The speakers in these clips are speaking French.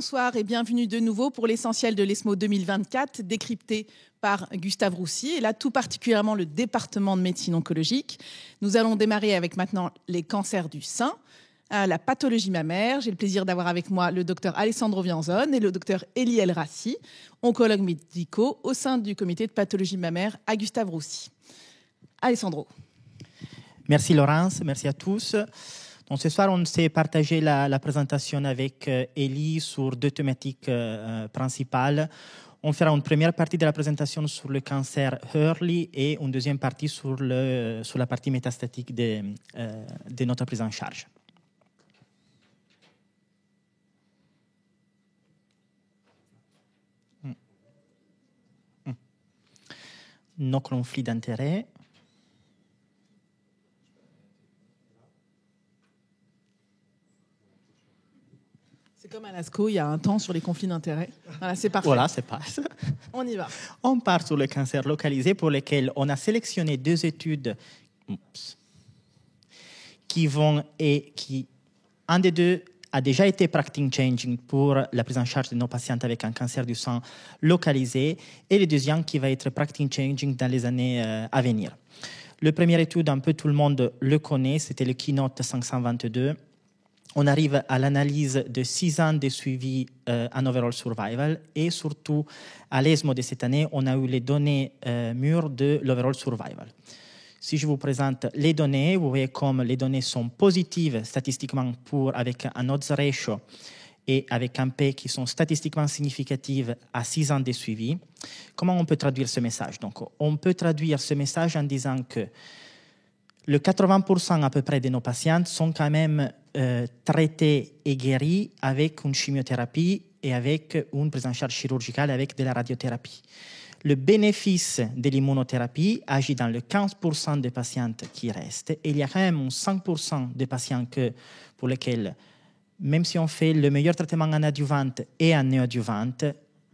bonsoir et bienvenue de nouveau pour l'essentiel de l'ESMO 2024, décrypté par Gustave Roussy, et là tout particulièrement le département de médecine oncologique. Nous allons démarrer avec maintenant les cancers du sein, la pathologie mammaire. J'ai le plaisir d'avoir avec moi le docteur Alessandro Vianzone et le docteur Elie El Rassi, oncologues médicaux au sein du comité de pathologie mammaire à Gustave Roussy. Alessandro. Merci Laurence, merci à tous. Donc, ce soir, on s'est partagé la présentation avec Elie sur deux thématiques principales. On fera une première partie de la présentation sur le cancer early et une deuxième partie sur la partie métastatique de notre prise en charge. Nos conflits d'intérêts. Comme à l'ASCO, il y a un temps sur les conflits d'intérêts. Voilà, c'est parfait. Voilà, c'est parfait. On y va. On part sur le cancer localisé pour lequel on a sélectionné deux études un des deux a déjà été practice changing pour la prise en charge de nos patients avec un cancer du sein localisé et le deuxième qui va être practice changing dans les années à venir. Le première étude, un peu tout le monde le connaît, c'était le Keynote 522. On arrive à l'analyse de 6 ans de suivi en overall survival et surtout à l'ESMO de cette année, on a eu les données mûres de l'overall survival. Si je vous présente les données, vous voyez comme les données sont positives statistiquement avec un odds ratio et avec un P qui sont statistiquement significatives à 6 ans de suivi. Comment on peut traduire ce message? Donc, on peut traduire ce message en disant que le 80% à peu près de nos patients sont quand même traités et guéris avec une chimiothérapie et avec une prise en charge chirurgicale avec de la radiothérapie. Le bénéfice de l'immunothérapie agit dans le 15% des patients qui restent. Et il y a quand même 5% des patients pour lesquels, même si on fait le meilleur traitement en adjuvante et en néoadjuvante,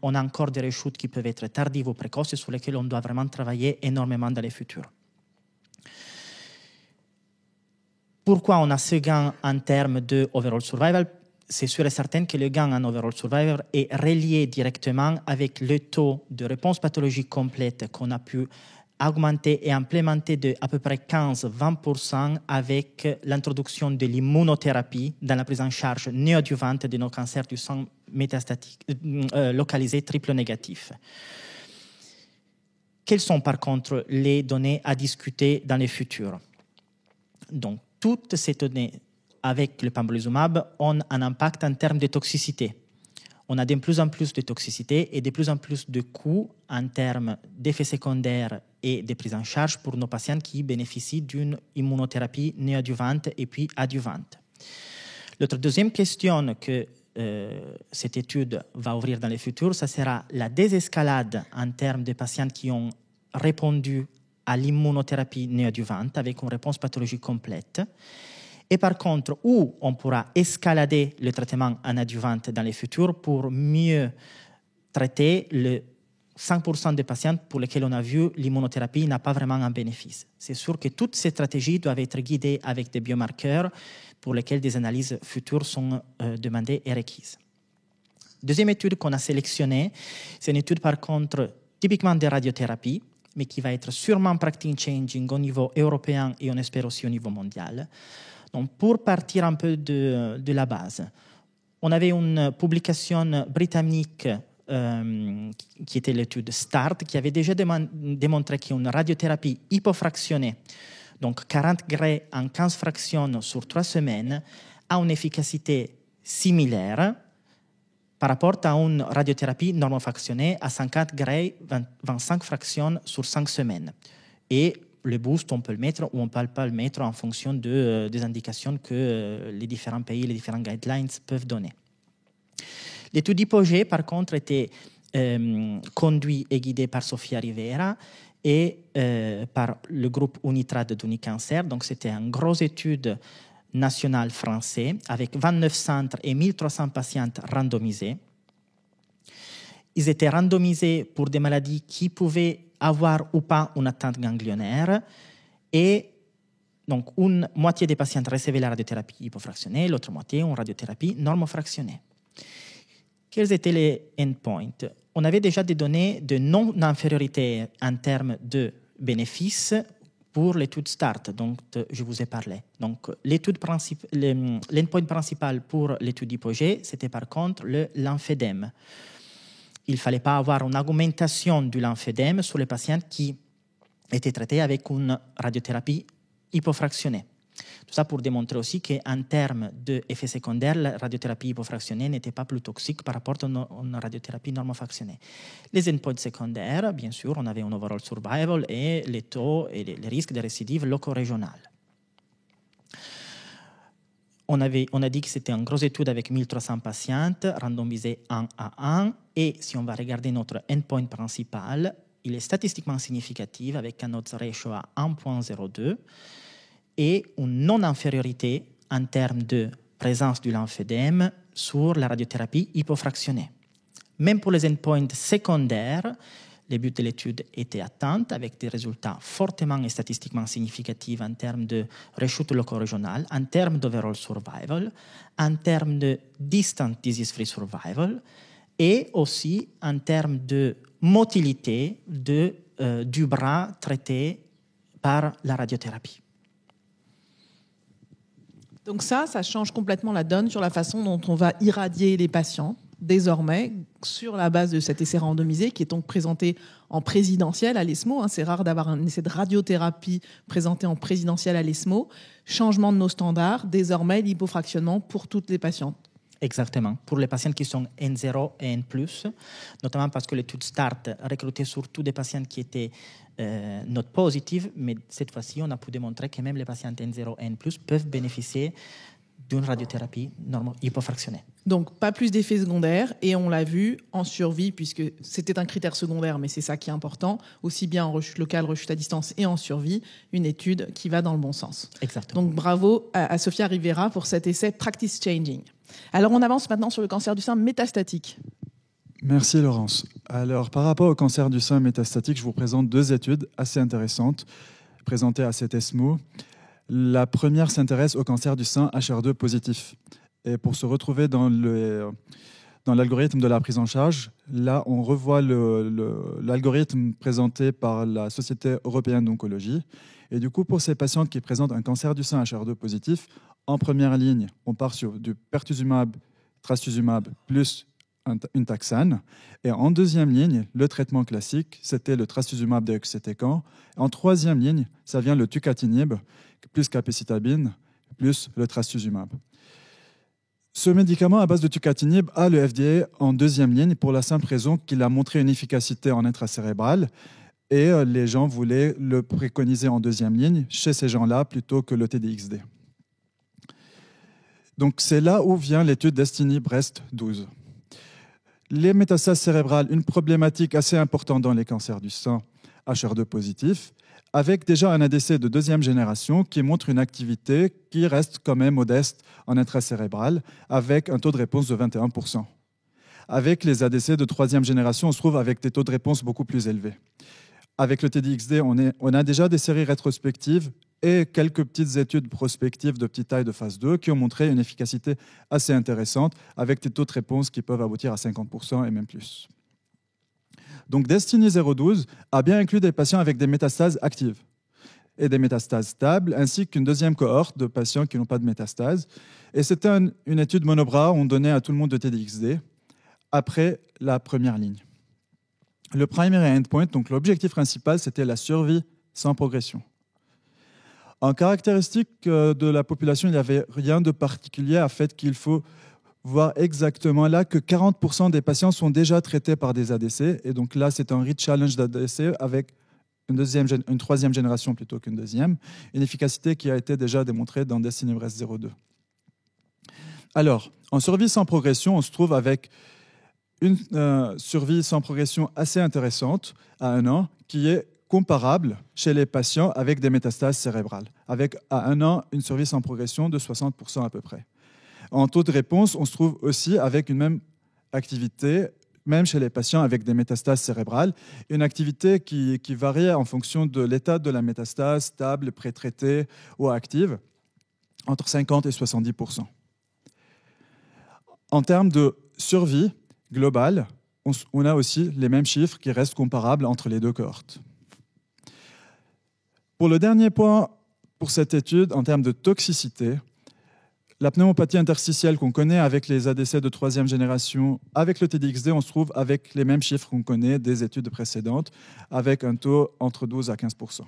on a encore des rechutes qui peuvent être tardives ou précoces sur lesquelles on doit vraiment travailler énormément dans le futur. Pourquoi on a ce gain en termes de overall survival? C'est sûr et certain que le gain en overall survival est relié directement avec le taux de réponse pathologique complète qu'on a pu augmenter et implémenter de à peu près 15-20% avec l'introduction de l'immunothérapie dans la prise en charge néoadjuvante de nos cancers du sang métastatique localisés triple négatifs. Quelles sont par contre les données à discuter dans le futur? Donc, toutes ces données avec le pembrolizumab ont un impact en termes de toxicité. On a de plus en plus de toxicité et de plus en plus de coûts en termes d'effets secondaires et de prise en charge pour nos patients qui bénéficient d'une immunothérapie néoadjuvante et puis adjuvante. L'autre deuxième question que cette étude va ouvrir dans le futur, ça sera la désescalade en termes de patients qui ont répondu à l'immunothérapie néoadjuvante avec une réponse pathologique complète. Et par contre, où on pourra escalader le traitement en adjuvante dans le futur pour mieux traiter le 5% des patients pour lesquels on a vu l'immunothérapie n'a pas vraiment un bénéfice. C'est sûr que toutes ces stratégies doivent être guidées avec des biomarqueurs pour lesquels des analyses futures sont demandées et requises. Deuxième étude qu'on a sélectionnée, c'est une étude par contre typiquement de radiothérapie, mais qui va être sûrement practice changing au niveau européen et on espère aussi au niveau mondial. Donc, pour partir un peu de la base, on avait une publication britannique qui était l'étude START, qui avait déjà démontré qu'une radiothérapie hypofractionnée, donc 40 Gray en 15 fractions sur 3 semaines, a une efficacité similaire par rapport à une radiothérapie normofractionnée à 50 Gray, 25 fractions sur 5 semaines. Et le boost, on peut le mettre ou on ne peut pas le mettre en fonction des indications que les différents pays, les différents guidelines peuvent donner. L'étude Hypogée, par contre, était conduite et guidée par Sofia Rivera et par le groupe Unitrad d'Unicancer. Donc, c'était une grosse étude nationale française avec 29 centres et 1300 patients randomisés. Ils étaient randomisés pour des maladies qui pouvaient avoir ou pas une atteinte ganglionnaire et donc une moitié des patients recevaient la radiothérapie hypofractionnée, l'autre moitié une radiothérapie normofractionnée. quels étaient les endpoints? On avait déjà des données de non-infériorité en termes de bénéfices pour l'étude START, dont je vous ai parlé. Donc, l'endpoint principal pour l'étude d'hypogée, c'était par contre le lymphedème. Il ne fallait pas avoir une augmentation du lymphedème sur les patients qui étaient traités avec une radiothérapie hypofractionnée. Tout ça pour démontrer aussi qu'en termes d'effets secondaires, la radiothérapie hypofractionnée n'était pas plus toxique par rapport à une radiothérapie normofractionnée. Les endpoints secondaires, bien sûr, on avait un overall survival et les taux et les risques de récidive loco-régionales. On a dit que c'était une grosse étude avec 1300 patients, randomisés 1 à 1. Et si on va regarder notre endpoint principal, il est statistiquement significatif avec un odds ratio à 1,02 et une non-infériorité en termes de présence du lymphedème sur la radiothérapie hypofractionnée. Même pour les endpoints secondaires, les buts de l'étude étaient atteints avec des résultats fortement et statistiquement significatifs en termes de rechute loco-régionale, en termes d'overall survival, en termes de distant disease-free survival et aussi en termes de motilité du bras traité par la radiothérapie. Donc ça change complètement la donne sur la façon dont on va irradier les patients, désormais, sur la base de cet essai randomisé qui est donc présenté en présidentiel à l'ESMO. C'est rare d'avoir un essai de radiothérapie présenté en présidentiel à l'ESMO. Changement de nos standards, désormais l'hypofractionnement pour toutes les patientes. Exactement. Pour les patients qui sont N0 et N+, notamment parce que l'étude START recrutait surtout des patients qui étaient notes positives, mais cette fois-ci, on a pu démontrer que même les patients N0 et N+, peuvent bénéficier d'une radiothérapie hypofractionnée. Donc, pas plus d'effets secondaires, et on l'a vu en survie, puisque c'était un critère secondaire, mais c'est ça qui est important, aussi bien en rechute locale, rechute à distance et en survie, une étude qui va dans le bon sens. Exactement. Donc, bravo à Sofia Rivera pour cet essai Practice Changing. Alors, on avance maintenant sur le cancer du sein métastatique. Merci Laurence. Alors, par rapport au cancer du sein métastatique, je vous présente deux études assez intéressantes présentées à cet ESMO. La première s'intéresse au cancer du sein HER2 positif. Et pour se retrouver dans l'algorithme de la prise en charge, là, on revoit l'algorithme présenté par la Société européenne d'oncologie. Et du coup, pour ces patientes qui présentent un cancer du sein HER2 positif, en première ligne, on part sur du pertuzumab, trastuzumab plus une taxane. Et en deuxième ligne, le traitement classique, c'était le trastuzumab deruxtecan. En troisième ligne, ça vient le tucatinib, plus capecitabine, plus le trastuzumab. Ce médicament à base de tucatinib a le FDA en deuxième ligne pour la simple raison qu'il a montré une efficacité en intracérébral et les gens voulaient le préconiser en deuxième ligne chez ces gens-là plutôt que le TDXD. Donc c'est là où vient l'étude DESTINY-Breast12. Les métastases cérébrales, une problématique assez importante dans les cancers du sein HER2 positif, avec déjà un ADC de deuxième génération qui montre une activité qui reste quand même modeste en intracérébral, avec un taux de réponse de 21%. Avec les ADC de troisième génération, on se trouve avec des taux de réponse beaucoup plus élevés. Avec le TDXD, on a déjà des séries rétrospectives et quelques petites études prospectives de petite taille de phase 2 qui ont montré une efficacité assez intéressante avec des taux de réponse qui peuvent aboutir à 50% et même plus. Donc DESTINY-012 a bien inclus des patients avec des métastases actives et des métastases stables, ainsi qu'une deuxième cohorte de patients qui n'ont pas de métastases. Et c'était une étude monobras, on donnait à tout le monde de TDXD après la première ligne. Le primary endpoint, donc l'objectif principal, c'était la survie sans progression. En caractéristique de la population, il n'y avait rien de particulier à fait qu'il faut voir exactement là que 40% des patients sont déjà traités par des ADC. Et donc là, c'est un rich challenge d'ADC avec une troisième génération plutôt qu'une deuxième. Une efficacité qui a été déjà démontrée dans DESTINY-Breast02. Alors, en survie sans progression, on se trouve avec une survie sans progression assez intéressante à 1 an, qui est comparable chez les patients avec des métastases cérébrales, avec à 1 an une survie sans progression de 60% à peu près. En taux de réponse, on se trouve aussi avec une même activité, même chez les patients avec des métastases cérébrales, une activité qui varie en fonction de l'état de la métastase, stable, pré-traitée ou active, entre 50 et 70%. En termes de survie, globale, on a aussi les mêmes chiffres qui restent comparables entre les deux cohortes. Pour le dernier point, pour cette étude, en termes de toxicité, la pneumopathie interstitielle qu'on connaît avec les ADC de troisième génération, avec le TDXD, on se trouve avec les mêmes chiffres qu'on connaît des études précédentes, avec un taux entre 12 à 15%.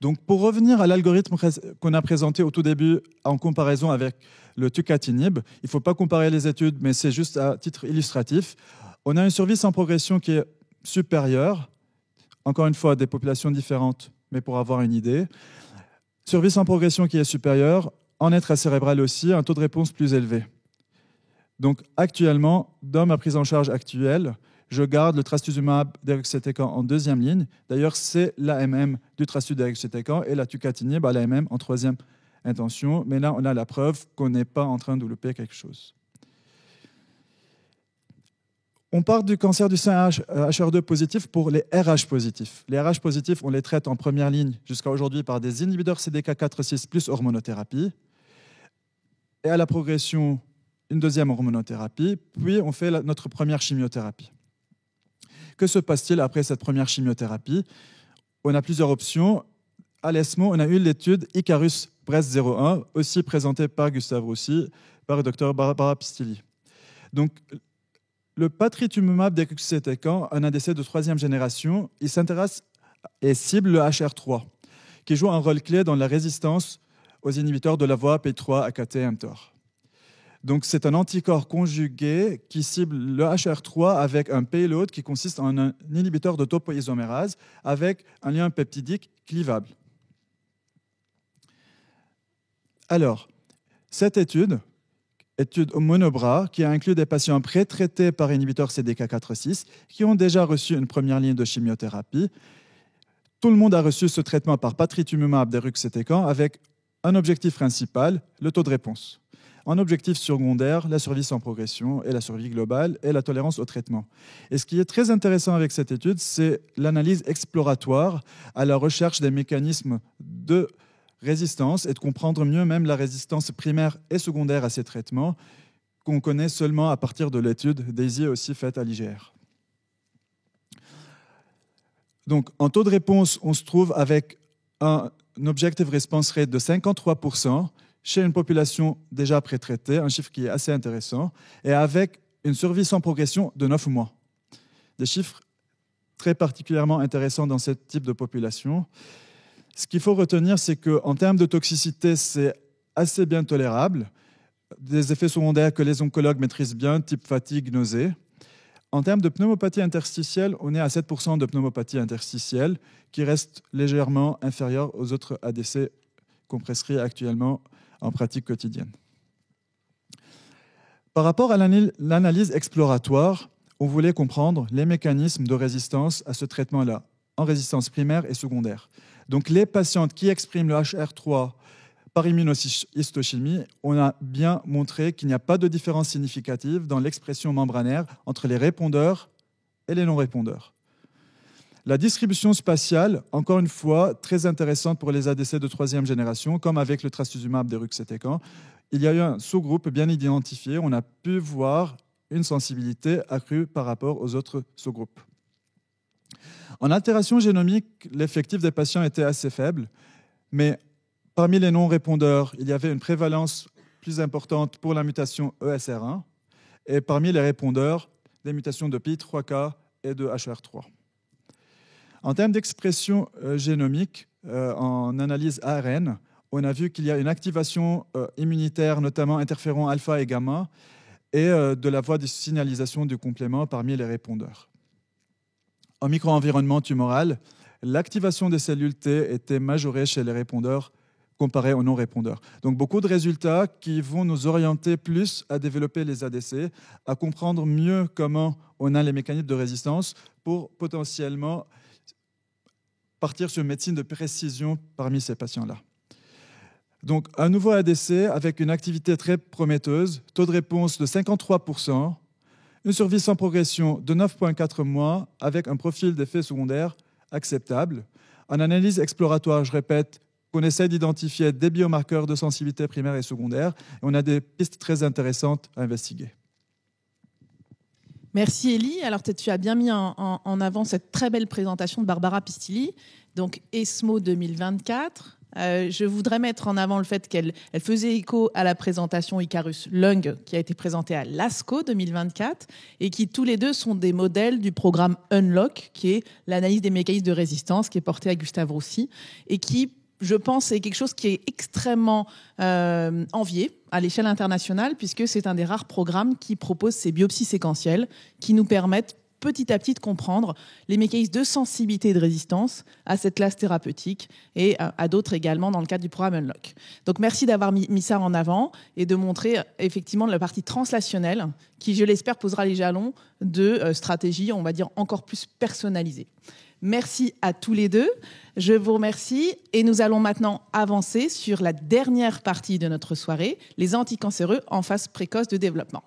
Donc, pour revenir à l'algorithme qu'on a présenté au tout début en comparaison avec le tucatinib, il ne faut pas comparer les études, mais c'est juste à titre illustratif. On a une survie sans progression qui est supérieure, encore une fois, des populations différentes, mais pour avoir une idée. Survie sans progression qui est supérieure, en intracérébral aussi, un taux de réponse plus élevé. Donc, actuellement, dans ma prise en charge actuelle, je garde le trastuzumab deruxtecan en deuxième ligne. D'ailleurs, c'est l'AMM du trastuzumab deruxtecan et la tucatinib à l'AMM en troisième intention. Mais là, on a la preuve qu'on n'est pas en train de louper quelque chose. On part du cancer du sein HR2 positif pour les RH positifs. Les RH positifs, on les traite en première ligne jusqu'à aujourd'hui par des inhibiteurs CDK4/6 plus hormonothérapie. Et à la progression, une deuxième hormonothérapie, puis on fait notre première chimiothérapie. Que se passe-t-il après cette première chimiothérapie? On a plusieurs options. À l'ESMO, on a eu l'étude Icarus-Breast 01, aussi présentée par Gustave Roussy, par le Dr Barbara Pistilli. Donc, le patritumumab deruxtecan, un ADC de troisième génération, il s'intéresse et cible le HR3, qui joue un rôle clé dans la résistance aux inhibiteurs de la voie PI3 AKT-mTOR. Donc, c'est un anticorps conjugué qui cible le HR3 avec un payload qui consiste en un inhibiteur de topoisomérase avec un lien peptidique clivable. Alors, cette étude monobras, qui a inclus des patients pré-traités par inhibiteur CDK4/6 qui ont déjà reçu une première ligne de chimiothérapie. Tout le monde a reçu ce traitement par patritumumab deruxtecan avec un objectif principal, le taux de réponse. En objectif secondaire, la survie sans progression et la survie globale et la tolérance au traitement. Et ce qui est très intéressant avec cette étude, c'est l'analyse exploratoire à la recherche des mécanismes de résistance et de comprendre mieux même la résistance primaire et secondaire à ces traitements qu'on connaît seulement à partir de l'étude DAISY aussi faite à l'IGR. Donc, en taux de réponse, on se trouve avec un objective response rate de 53%, chez une population déjà pré-traitée, un chiffre qui est assez intéressant, et avec une survie sans progression de 9 mois. Des chiffres très particulièrement intéressants dans ce type de population. Ce qu'il faut retenir, c'est qu'en termes de toxicité, c'est assez bien tolérable. Des effets secondaires que les oncologues maîtrisent bien, type fatigue, nausée. En termes de pneumopathie interstitielle, on est à 7% de pneumopathie interstitielle, qui reste légèrement inférieure aux autres ADC qu'on prescrit actuellement en pratique quotidienne. Par rapport à l'analyse exploratoire, on voulait comprendre les mécanismes de résistance à ce traitement-là, en résistance primaire et secondaire. Donc les patientes qui expriment le HR3 par immunohistochimie, on a bien montré qu'il n'y a pas de différence significative dans l'expression membranaire entre les répondeurs et les non-répondeurs. La distribution spatiale, encore une fois, très intéressante pour les ADC de troisième génération, comme avec le trastuzumab deruxtecan. Il y a eu un sous-groupe bien identifié. On a pu voir une sensibilité accrue par rapport aux autres sous-groupes. En altération génomique, l'effectif des patients était assez faible, mais parmi les non-répondeurs, il y avait une prévalence plus importante pour la mutation ESR1, et parmi les répondeurs, des mutations de PI3K et de HR3. En termes d'expression génomique, en analyse ARN, on a vu qu'il y a une activation immunitaire, notamment interféron alpha et gamma, et de la voie de signalisation du complément parmi les répondeurs. En micro-environnement tumoral, l'activation des cellules T était majorée chez les répondeurs comparé aux non-répondeurs. Donc beaucoup de résultats qui vont nous orienter plus à développer les ADC, à comprendre mieux comment on a les mécanismes de résistance pour potentiellement partir sur une médecine de précision parmi ces patients-là. Donc, un nouveau ADC avec une activité très prometteuse, taux de réponse de 53%, une survie sans progression de 9,4 mois avec un profil d'effets secondaires acceptable. En analyse exploratoire, je répète, qu'on essaie d'identifier des biomarqueurs de sensibilité primaire et secondaire. Et on a des pistes très intéressantes à investiguer. Merci Elie. Alors tu as bien mis en avant cette très belle présentation de Barbara Pistilli, donc ESMO 2024. Je voudrais mettre en avant le fait qu'elle faisait écho à la présentation Icarus Lung qui a été présentée à l'ASCO 2024 et qui tous les deux sont des modèles du programme Unlock, qui est l'analyse des mécanismes de résistance, qui est porté à Gustave Roussy et qui, je pense, c'est quelque chose qui est extrêmement envié à l'échelle internationale, puisque c'est un des rares programmes qui propose ces biopsies séquentielles qui nous permettent petit à petit de comprendre les mécanismes de sensibilité et de résistance à cette classe thérapeutique et à d'autres également dans le cadre du programme Unlock. Donc merci d'avoir mis ça en avant et de montrer effectivement la partie translationnelle qui, je l'espère, posera les jalons de stratégies, on va dire, encore plus personnalisées. Merci à tous les deux. Je vous remercie et nous allons maintenant avancer sur la dernière partie de notre soirée, les anticancéreux en phase précoce de développement.